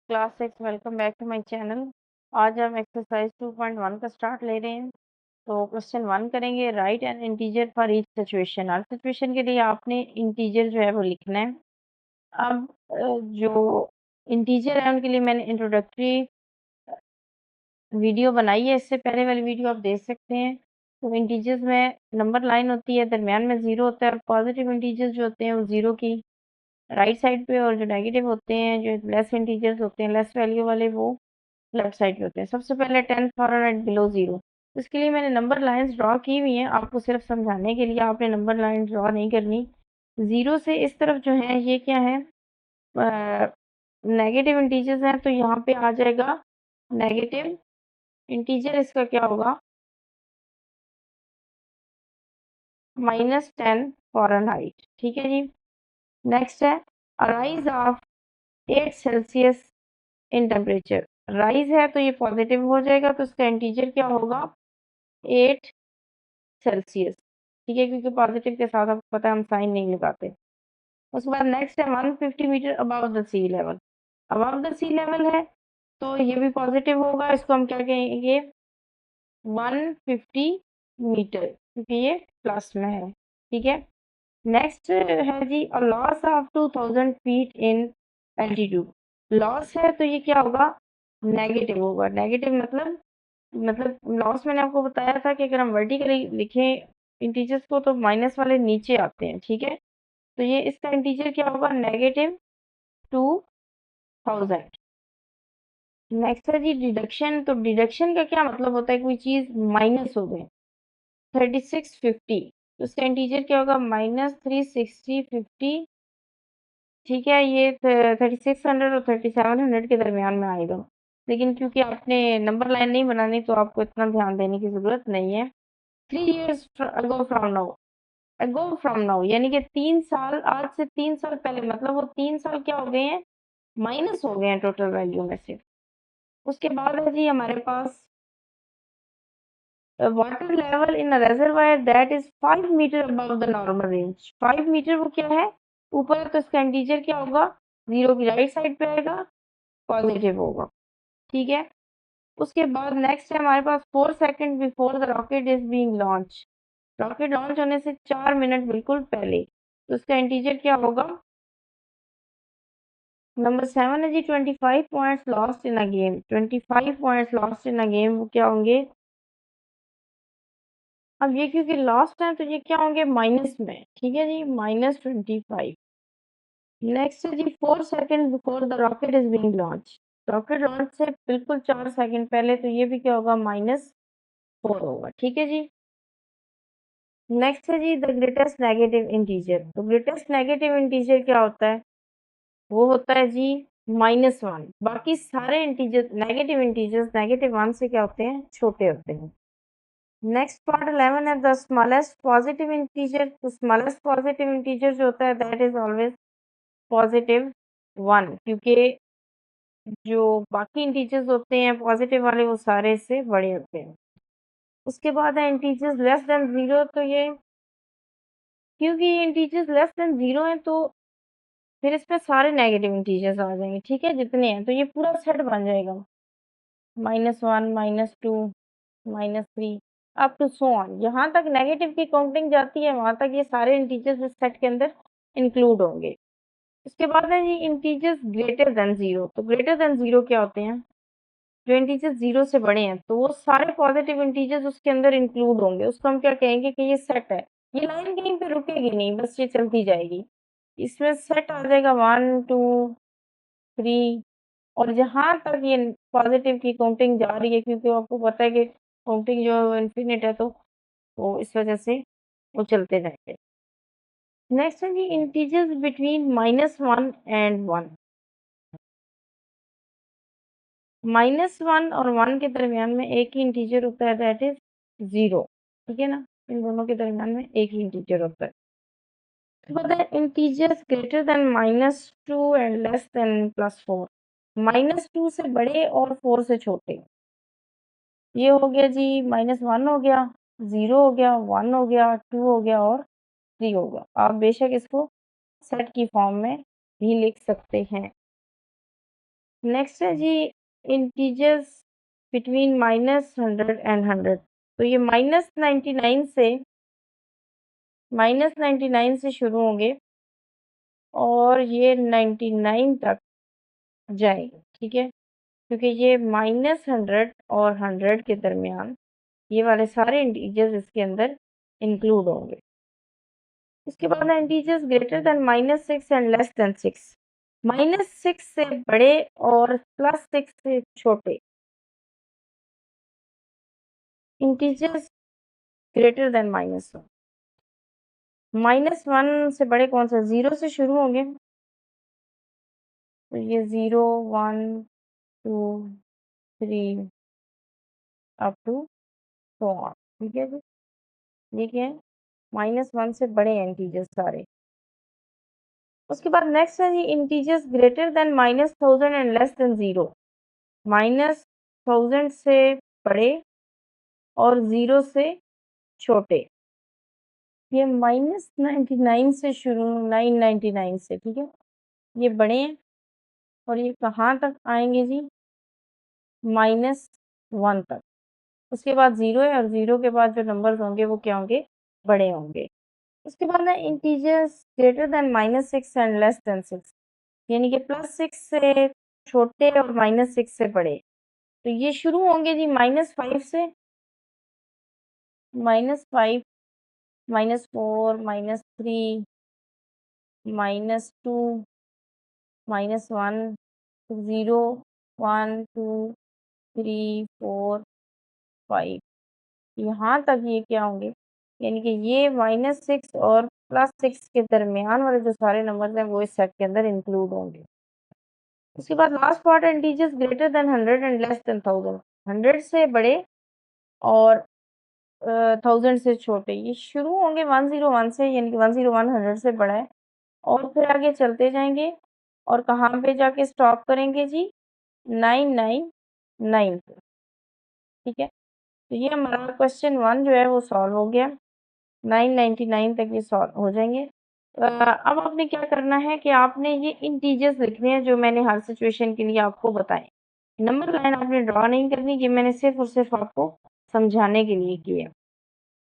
Class 6 welcome back to my channel. आज हम exercise 2.1 का स्टार्ट ले रहे हैं। तो क्वेश्चन 1 करेंगे, right N integer for each situation. Her situation के लिए आपने इंटीजर जो है वो लिखना है। अब जो इंटीजर है उनके लिए मैंने इंट्रोडक्टरी वीडियो बनाई है, इससे पहले वाली वीडियो आप देख सकते हैं। तो इंटीजर्स में नंबर लाइन होती है, दरमियान में ज़ीरो होता है और पॉजिटिव इंटीजर्स जो होते हैं वो ज़ीरो की राइट साइड पे, और जो नेगेटिव होते हैं, जो लेस इंटीजर्स होते हैं, लेस वैल्यू वाले, वो लेफ्ट साइड पे होते हैं। सबसे पहले 10 फॉरन एंड बिलो जीरो। इसके लिए मैंने नंबर लाइंस ड्रॉ की हुई हैं, आपको सिर्फ समझाने के लिए। आपने नंबर लाइन ड्रॉ नहीं करनी। जीरो से इस तरफ जो है ये क्या है, नेगेटिव इंटीजर्स हैं, तो यहाँ पे आ जाएगा नेगेटिव इंटीजर। इसका क्या होगा, -10 फॉरन हाइट। ठीक है जी। नेक्स्ट है rise of 8 Celsius in temperature. Rise है तो ये पॉजिटिव हो जाएगा, तो इसका इंटीजर क्या होगा, 8 सेल्सियस। ठीक है, क्योंकि पॉजिटिव के साथ आपको पता है हम साइन नहीं लगाते। उसके बाद नेक्स्ट है 150 metre above the sea level. Above the sea level है तो ये भी पॉजिटिव होगा, इसको हम क्या कहेंगे, 150 मीटर, क्योंकि ये प्लस में है। ठीक है। नेक्स्ट है जी a loss of 2000 feet in altitude. Loss है तो ये क्या होगा, नेगेटिव होगा। नेगेटिव मतलब लॉस मैंने आपको बताया था कि अगर हम वर्टिकली लिखें इंटीजर्स को तो माइनस वाले नीचे आते हैं। ठीक है। तो ये इसका इंटीजर क्या होगा, -2000। नेक्स्ट है जी डिडक्शन। तो डिडक्शन का क्या मतलब होता है, कोई चीज माइनस हो गई। 3650, तो इसका इंटीजर क्या होगा, -36050। ठीक है, ये 3600 और 3700 के दरमियान में आएगा। लेकिन क्योंकि आपने नंबर लाइन नहीं बनानी तो आपको इतना ध्यान देने की जरूरत नहीं है। 3 years ago from now. Ago from now यानी कि 3 साल, आज से 3 साल पहले, मतलब वो 3 साल क्या हो गए हैं, माइनस हो गए हैं टोटल वैल्यू में से। उसके बाद है जी हमारे पास water level in reservoir that is 5 metre above the normal range. 5 metre वो क्या है, ऊपर है, तो इसका इंटीजर क्या होगा, जीरो की राइट साइड पे आएगा, पॉजिटिव होगा। ठीक है। उसके बाद नेक्स्ट है हमारे पास 4 second before the rocket is being launch. Rocket launch होने से 4 मिनट बिल्कुल पहले, तो उसका इंटीजर क्या होगा। नंबर 7 है जी 25 points lost in a game. 25 points lost in a game वो क्या होंगे, अब ये क्योंकि लॉस्ट है तो ये क्या होंगे, माइनस में। ठीक है जी, -25। नेक्स्ट है जी 4 second before the rocket is being launch. Rocket launch से बिल्कुल 4 सेकेंड पहले, तो ये भी क्या होगा, -4 होगा। ठीक है जी। नेक्स्ट है जी द ग्रेटेस्ट नेगेटिव इंटीजर। तो ग्रेटेस्ट नेगेटिव इंटीजर क्या होता है, वो होता है जी -1। बाकी सारे इंटीजर नेगेटिव इंटीजर्स -1 से क्या होते हैं, छोटे होते हैं। नेक्स्ट पार्ट 11 है द स्मॉलेस्ट पॉजिटिव इंटीजर। तो स्मॉलेस्ट पॉजिटिव इंटीजर जो होता है दैट इज ऑलवेज +1, क्योंकि जो बाकी इंटीजर्स होते हैं पॉजिटिव वाले वो सारे इससे बड़े होते हैं। उसके बाद है इंटीजर्स लेस देन जीरो। तो ये क्योंकि ये इंटीजर्स लेस देन जीरो हैं तो फिर इसमें सारे नेगेटिव इंटीजर्स आ जाएंगे। ठीक है, जितने हैं, तो ये पूरा सेट बन जाएगा, -1, -2, -3, अप टू सो ऑन। जहाँ तक नेगेटिव की काउंटिंग जाती है वहां तक ये सारे इंटीजर्स इस सेट के अंदर इंक्लूड होंगे। उसके बाद है जी इंटीजर्स ग्रेटर देन जीरो। तो ग्रेटर देन जीरो क्या होते हैं, जो इंटीजर्स जीरो से बड़े हैं, तो वो सारे पॉजिटिव इंटीजर्स उसके अंदर इंक्लूड होंगे। उसको हम क्या कहेंगे कि ये सेट है। ये लाइन कहीं पे रुकेगी नहीं, बस ये चलती जाएगी। इसमें सेट आ जाएगा 1, 2, 3। और जहाँ तक ये पॉजिटिव की काउंटिंग जा रही है, क्योंकि आपको पता है कि काउंटिंग जो इन्फिनिट है, तो वो इस वजह से वो चलते जाएंगे। नेक्स्ट है जी इंटीजर्स बिटवीन -1 एंड 1। -1 और 1 के दरमियान में एक ही इंटीजर होता है, दैट इज 0। ठीक है ना, इन दोनों के दरमियान में एक ही इंटीजर होता है। तो पता है integers greater then -2 and less then +4। -2 से बड़े और 4 से छोटे। ये हो गया जी -1 हो गया, 0 हो गया, 1 हो गया, 2 हो गया और 3 हो गया। आप बेशक इसको सेट की फॉर्म में भी लिख सकते हैं। नेक्स्ट है जी इंटीजर्स बिटवीन -100 एंड 100। तो ये -99 से शुरू होंगे और ये 99 तक जाएंगे, ठीक है? क्योंकि ये -100 और 100 के दरमियान ये वाले सारे इंटीजर्स इसके अंदर इंक्लूड होंगे। उसके बाद है integers greater then -6 and less then 6। -6 से बड़े और +6 से छोटे इंटीजर्स ग्रेटर देन -1। -1 से बड़े कौन सा? 0 से शुरू होंगे, तो ये 0 1 2 3 अप टू सो ऑन, ठीक है जी? ये क्या है? -1 से बड़े हैं इंटीजर्स सारे। उसके बाद नेक्स्ट है जी integers greater than -1000 and less than 0। -1000 से बड़े और 0 से छोटे। ये -99 से शुरू, 999 से, ठीक है? ये बड़े हैं और ये कहाँ तक आएंगे जी? -1 तक। उसके बाद 0 है और 0 के बाद जो नंबर्स होंगे वो क्या होंगे? बड़े होंगे। उसके बाद ना integers greater then -6 and less then 6, यानी कि +6 से छोटे और -6 से बड़े। तो ये शुरू होंगे जी -5 से, -5, -4, -3, -2, -1, 0, 1, 2, 3, 4, 5, यहाँ तक ये क्या होंगे? यानी कि ये -6 और +6 के दरमियान वाले जो सारे नंबर्स हैं वो इस सेट के अंदर इंक्लूड होंगे। उसके बाद लास्ट पार्ट है integers greater then 100 and less then 1000। 100 से बड़े और 1000 से छोटे। ये शुरू होंगे 101 से, यानी कि 101 100 से बड़ा है और फिर आगे चलते जाएंगे और कहाँ पे जाके स्टॉप करेंगे जी? 999 पे, ठीक है? तो ये हमारा क्वेश्चन 1 जो है वो सॉल्व हो गया। 999 तक ये सॉल्व हो जाएंगे। अब आपने क्या करना है कि आपने ये इंटीजर्स लिखने हैं जो मैंने हर सिचुएशन के लिए आपको बताए। नंबर लाइन आपने ड्रॉ नहीं करनी, ये मैंने सिर्फ और सिर्फ आपको समझाने के लिए की है।